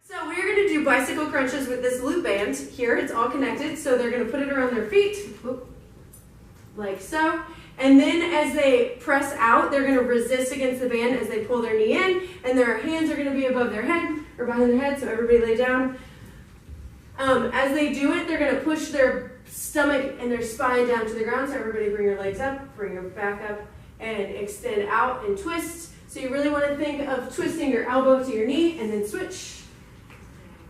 So we're going to do bicycle crunches with this loop band here. It's all connected, so they're going to put it around their feet, like so. And then as they press out, they're going to resist against the band as they pull their knee in, and their hands are going to be above their head, or behind their head, so everybody lay down. As they do it, they're going to push their stomach and their spine down to the ground, so everybody bring your legs up, bring them back up, and extend out and twist. So you really want to think of twisting your elbow to your knee, and then switch.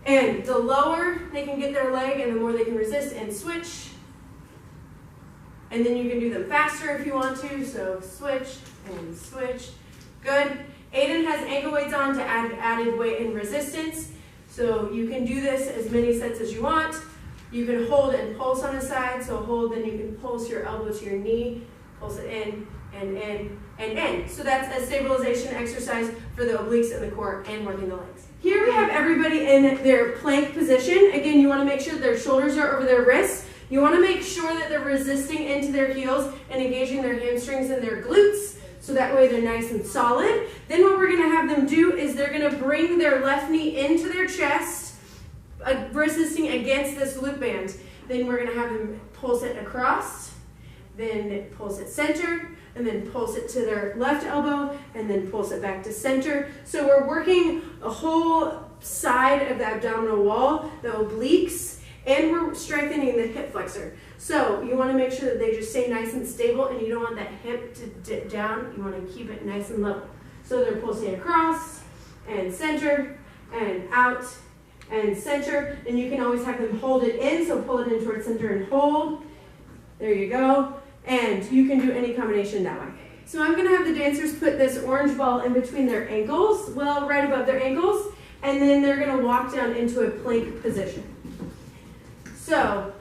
And the lower they can get their leg and the more they can resist, and switch. And then you can do them faster if you want to, so switch and switch. Good. Aiden has ankle weights on to add added weight and resistance. So you can do this as many sets as you want. You can hold and pulse on the side, so hold, then you can pulse your elbow to your knee, pulse it in, and in, and in. So that's a stabilization exercise for the obliques and the core and working the legs. Here we have everybody in their plank position. Again, you want to make sure their shoulders are over their wrists. You want to make sure that they're resisting into their heels and engaging their hamstrings and their glutes, so that way they're nice and solid. Then what we're going to have them do is they're going to bring their left knee into their chest, resisting against this loop band. Then we're going to have them pulse it across, then pulse it center, and then pulse it to their left elbow, and then pulse it back to center. So we're working a whole side of the abdominal wall, the obliques, and we're strengthening the hip flexor. So you want to make sure that they just stay nice and stable, and you don't want that hip to dip down. You want to keep it nice and level. So they're pulsing across, and center, and out, and center. And you can always have them hold it in, so pull it in towards center and hold. There you go. And you can do any combination that way. So I'm going to have the dancers put this orange ball in between their ankles, well, right above their ankles, and then they're going to walk down into a plank position. So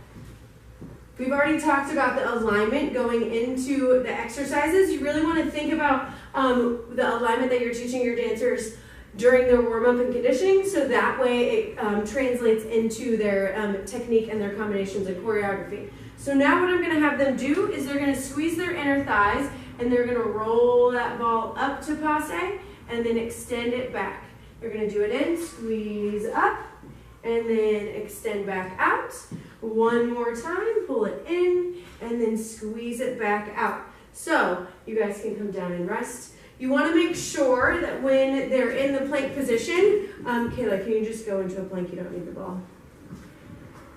we've already talked about the alignment going into the exercises. You really want to think about the alignment that you're teaching your dancers during their warm-up and conditioning, so that way it translates into their technique and their combinations and choreography. So now what I'm going to have them do is they're going to squeeze their inner thighs, and they're going to roll that ball up to passe, and then extend it back. You're going to do it in, squeeze up, and then extend back out. One more time, pull it in, and then squeeze it back out. So you guys can come down and rest. You want to make sure that when they're in the plank position, Kayla, can you just go into a plank? You don't need the ball.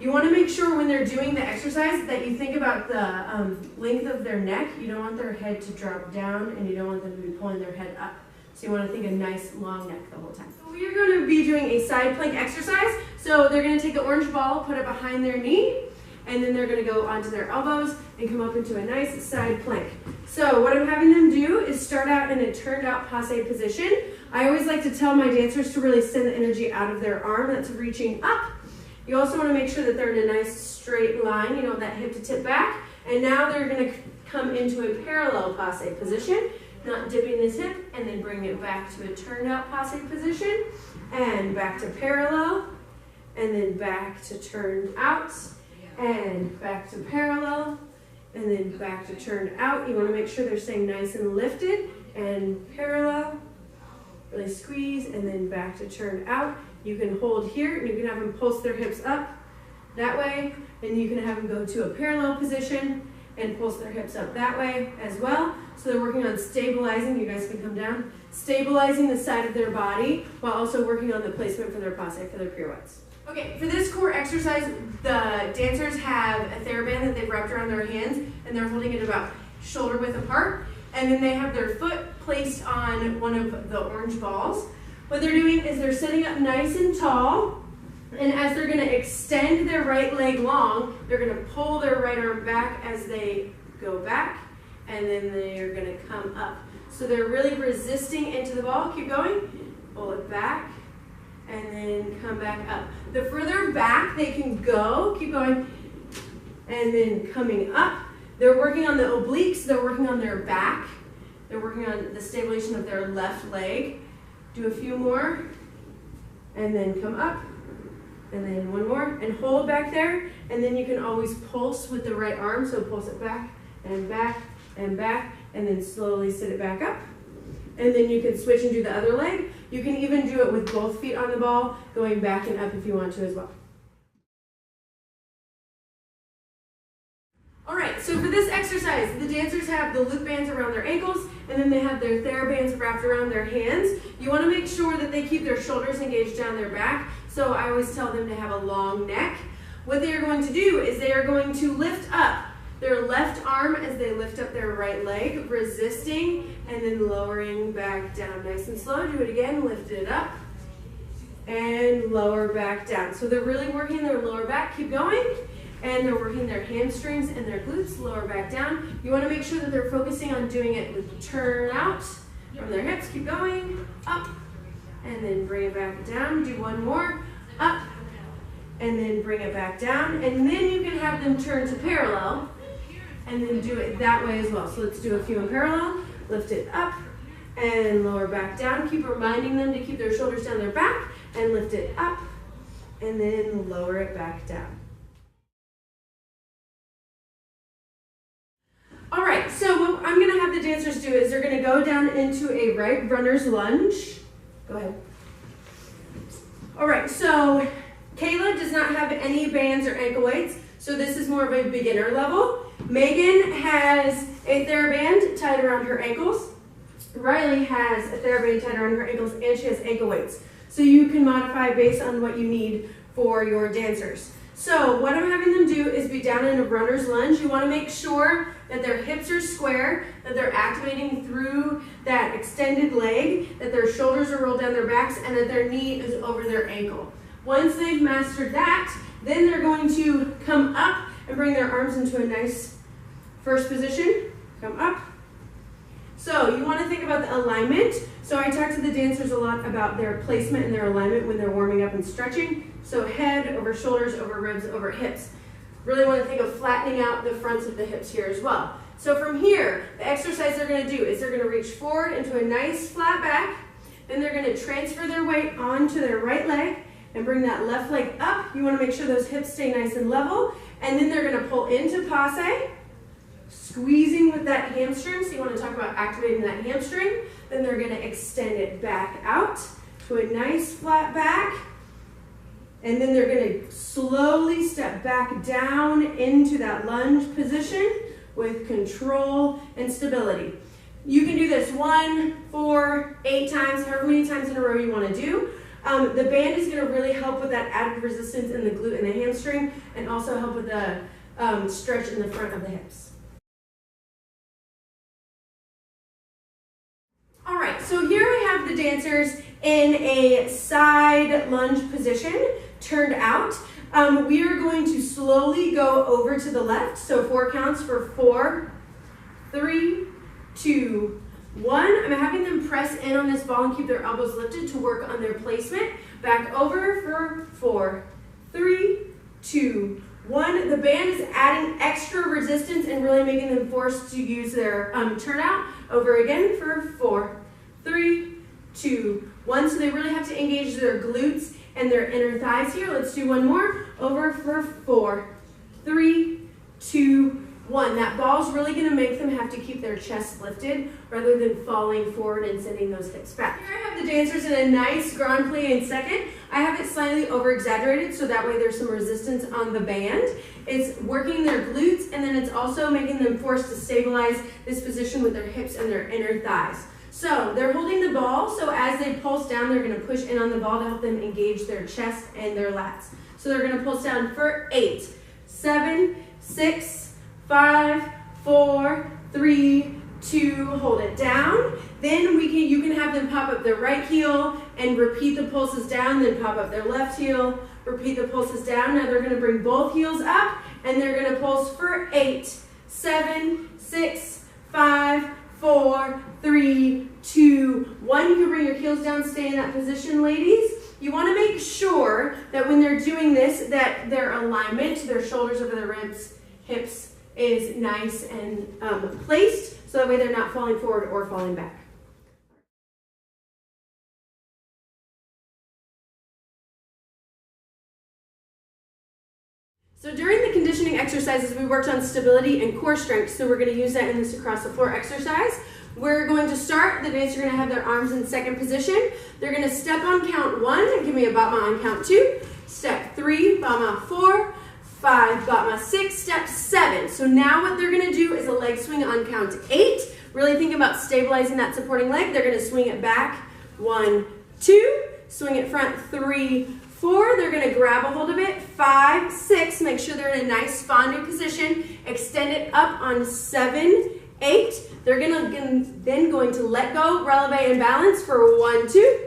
You want to make sure when they're doing the exercise that you think about the length of their neck. You don't want their head to drop down, and you don't want them to be pulling their head up. So you want to think a nice long neck the whole time. So we are going to be doing a side plank exercise. So they're going to take the orange ball, put it behind their knee, and then they're going to go onto their elbows and come up into a nice side plank. So what I'm having them do is start out in a turned out passe position. I always like to tell my dancers to really send the energy out of their arm. That's reaching up. You also want to make sure that they're in a nice straight line, you know, that hip to tip back. And now they're going to come into a parallel passe position, not dipping this hip, and then bring it back to a turned out passe position, and back to parallel, and then back to turned out, and back to parallel, and then back to turned out. You want to make sure they're staying nice and lifted, and parallel, really squeeze, and then back to turned out. You can hold here, and you can have them pulse their hips up that way, and you can have them go to a parallel position and pulse their hips up that way as well. So they're working on stabilizing, you guys can come down, stabilizing the side of their body while also working on the placement for their passe, for their pirouettes. Okay, for this core exercise, the dancers have a TheraBand that they've wrapped around their hands, and they're holding it about shoulder width apart, and then they have their foot placed on one of the orange balls. What they're doing is they're sitting up nice and tall, and as they're going to extend their right leg long, they're going to pull their right arm back as they go back, and then they're going to come up. So they're really resisting into the ball. Keep going. Pull it back, and then come back up. The further back they can go, keep going, and then coming up. They're working on the obliques. They're working on their back. They're working on the stabilization of their left leg. Do a few more, and then come up, and then one more, and hold back there, and then you can always pulse with the right arm, so pulse it back, and back, and back, and then slowly sit it back up, and then you can switch and do the other leg. You can even do it with both feet on the ball, going back and up if you want to as well. All right, so for this exercise, the dancers have the loop bands around their ankles, and then they have their TheraBands wrapped around their hands. You want to make sure that they keep their shoulders engaged down their back, so I always tell them to have a long neck. What they are going to do is they are going to lift up their left arm as they lift up their right leg, resisting, and then lowering back down. Nice and slow. Do it again. Lift it up and lower back down. So they're really working their lower back. Keep going. And they're working their hamstrings and their glutes, lower back down. You want to make sure that they're focusing on doing it with the turn out from their hips. Keep going. Up. And then bring it back down. Do one more. Up. And then bring it back down. And then you can have them turn to parallel. And then do it that way as well. So let's do a few in parallel. Lift it up and lower back down. Keep reminding them to keep their shoulders down their back and lift it up and then lower it back down. All right, so what I'm gonna have the dancers do is they're gonna go down into a right runner's lunge. Go ahead. All right, so Kayla does not have any bands or ankle weights, so this is more of a beginner level. Megan has a TheraBand tied around her ankles. Riley has a TheraBand tied around her ankles, and she has ankle weights. So you can modify based on what you need for your dancers. So what I'm having them do is be down in a runner's lunge. You want to make sure that their hips are square, that they're activating through that extended leg, that their shoulders are rolled down their backs, and that their knee is over their ankle. Once they've mastered that, then they're going to come up and bring their arms into a nice first position. Come up. So you want to think about the alignment. So I talk to the dancers a lot about their placement and their alignment when they're warming up and stretching. So head over shoulders, over ribs, over hips. Really want to think of flattening out the fronts of the hips here as well. So from here, the exercise they're going to do is they're going to reach forward into a nice flat back. Then they're going to transfer their weight onto their right leg and bring that left leg up. You want to make sure those hips stay nice and level. And then they're going to pull into passe, squeezing with that hamstring. So you want to talk about activating that hamstring. Then they're going to extend it back out to a nice flat back. And then they're going to slowly step back down into that lunge position with control and stability. You can do this 1, 4, 8 times, however many times in a row you want to do. The band is going to really help with that added resistance in the glute and the hamstring, and also help with the stretch in the front of the hips. All right, so here I have the dancers in a side lunge position, turned out. We are going to slowly go over to the left, so 4 counts for 4, 3, 2, 1. I'm having them press in on this ball and keep their elbows lifted to work on their placement. Back over for 4, 3, 2, 1. The band is adding extra resistance and really making them forced to use their turnout. Over again for 4, 3, 2, 1. So they really have to engage their glutes and their inner thighs here. Let's do one more. Over for 4, 3, 2, 1. That ball's really going to make them have to keep their chest lifted rather than falling forward and sending those hips back. Here I have the dancers in a nice grand plie in second. I have it slightly over exaggerated so that way there's some resistance on the band. It's working their glutes, and then it's also making them forced to stabilize this position with their hips and their inner thighs. So they're holding the ball, so as they pulse down, they're going to push in on the ball to help them engage their chest and their lats. So they're going to pulse down for 8, 7, 6, 5, 4, 3, 2, hold it down. Then you can have them pop up their right heel and repeat the pulses down, then pop up their left heel, repeat the pulses down. Now they're going to bring both heels up, and they're going to pulse for 8, 7, 6, 5, 4, 3, 2, 1. You can bring your heels down, stay in that position, ladies. You want to make sure that when they're doing this, that their alignment, their shoulders over their ribs, hips, is nice and placed, so that way they're not falling forward or falling back. So during the conditioning exercises, we worked on stability and core strength, so we're going to use that in this across the floor exercise. we're going to start. The dancers are going to have their arms in second position. They're going to step on count 1 and give me a battement on count 2. Step 3, battement 4, 5, battement 6, step 7. So now what they're going to do is a leg swing on count 8. Really think about stabilizing that supporting leg. They're going to swing it back. 1, 2, swing it front, 3, 4. They're going to grab a hold of it. 5, 6. Make sure they're in a nice fondue position. Extend it up on 7, 8. They're then going to let go, releve, and balance for 1, 2.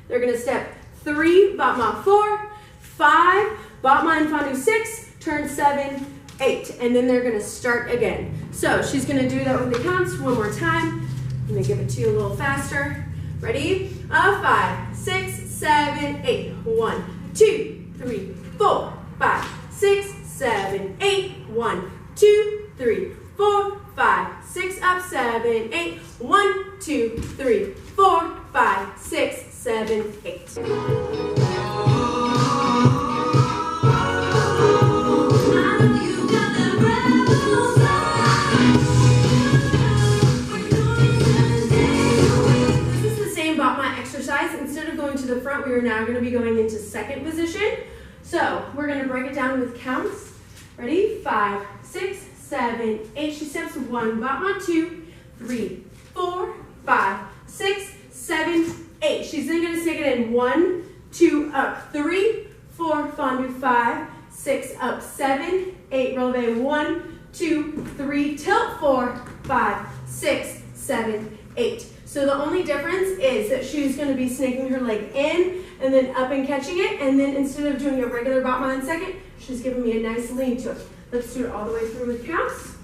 They're going to step 3, battement 4, 5, battement and fondue 6, turn 7, 8. And then they're going to start again. So she's going to do that with the counts one more time. I'm going to give it to you a little faster. Ready? 5, 6, 7, 8. 1, 2, 3, 4, 5, 6, 7, 8. 1, 2, 3, 4, 5, 6, up, 7, 8. 1, 2, 3, 4, 5, 6, 7, 8. Instead of going to the front, we are now going to be going into second position. So we're going to break it down with counts. Ready? 5, 6, 7, 8. She steps 1, battement 2, 3, 4, 5, 6, 7, 8. She's then going to stick it in 1, 2, up, 3, 4, fondue 5, 6, up, 7, 8, releve 1, 2, 3, tilt 4, 5, 6, 7, 8. So the only difference is that she's going to be snaking her leg in and then up and catching it, and then instead of doing a regular battement on second, she's giving me a nice lean to it. Let's do it all the way through with counts.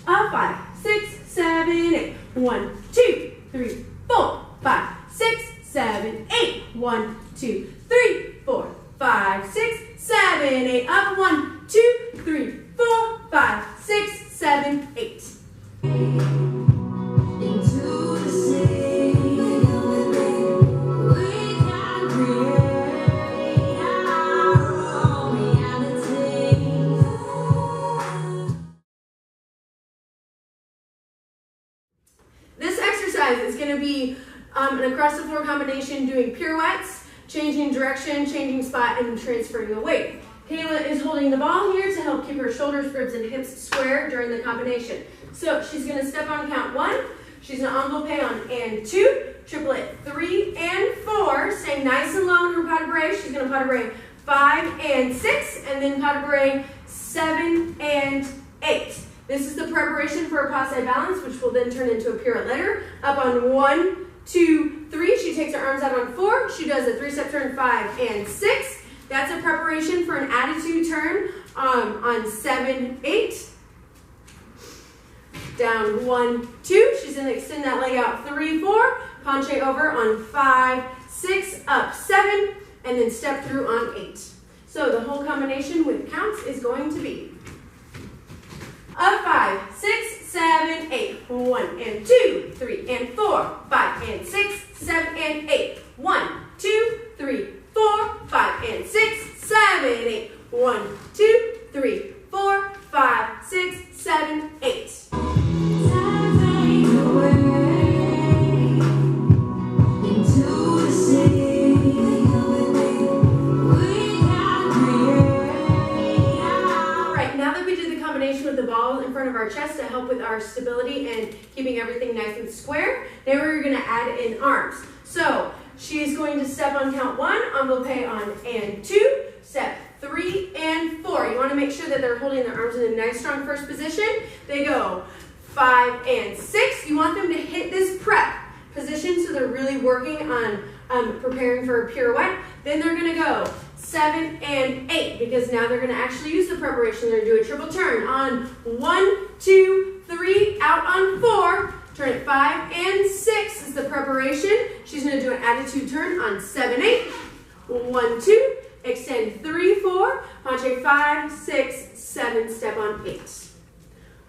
5, 6, 7, 8. 1, 2, 3, 4, 5, 6, 7, 8. 1, 2, 3, 4, 5, 6, 7, 8. Up. 1, 2, 3, 4, 5, 6, 7, 8. Is going to be an across the floor combination doing pirouettes, changing direction, changing spot, and transferring the weight. Kayla is holding the ball here to help keep her shoulders, ribs, and hips square during the combination. So she's going to step on count 1. She's going to envelope on and 2, triplet 3 and 4, staying nice and low in her pas de bourrée. She's going to pas de bourrée 5 and 6, and then pas de bourrée 7 and 8. This is the preparation for a passe balance, which will then turn into a pirouette later. Up on 1, 2, 3. She takes her arms out on 4. She does a 3-step turn 5 and 6. That's a preparation for an attitude turn on 7, 8. Down 1, 2. She's going to extend that leg out 3, 4. Penché over on 5, 6. Up 7. And then step through on 8. So the whole combination with counts is going to be 5, 6, 7, 8. 1 and 2, 3 and 4, 5 and 6, 7 and 8. 1, 2, 3, 4, 5 and 6, 7, 8. 1, 2, 3, 4, 5, 6, 7, 8. With the ball in front of our chest to help with our stability and keeping everything nice and square. Then we're going to add in arms. So she's going to step on count 1, envelope on and 2, step 3 and 4. You want to make sure that they're holding their arms in a nice strong first position. They go 5 and 6. You want them to hit this prep position so they're really working on preparing for a pirouette. Then they're going to go 7 and 8 because now they're going to actually use the preparation. They're going to do a triple turn on 1, 2, 3, out on 4, turn it 5 and 6 is the preparation. She's going to do an attitude turn on 7, 8, 1, 2, extend 3, 4, penché 5, 6, 7, step on 8.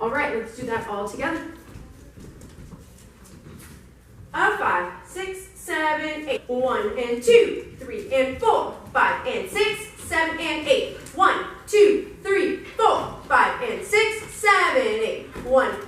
All right, let's do that all together. 5, 6, 7, 8. 1 and 2, 3 and 4, 5 and 6, 7 and 8. 1, 2, 3, 4, 5 and 6, 7, 8. 1,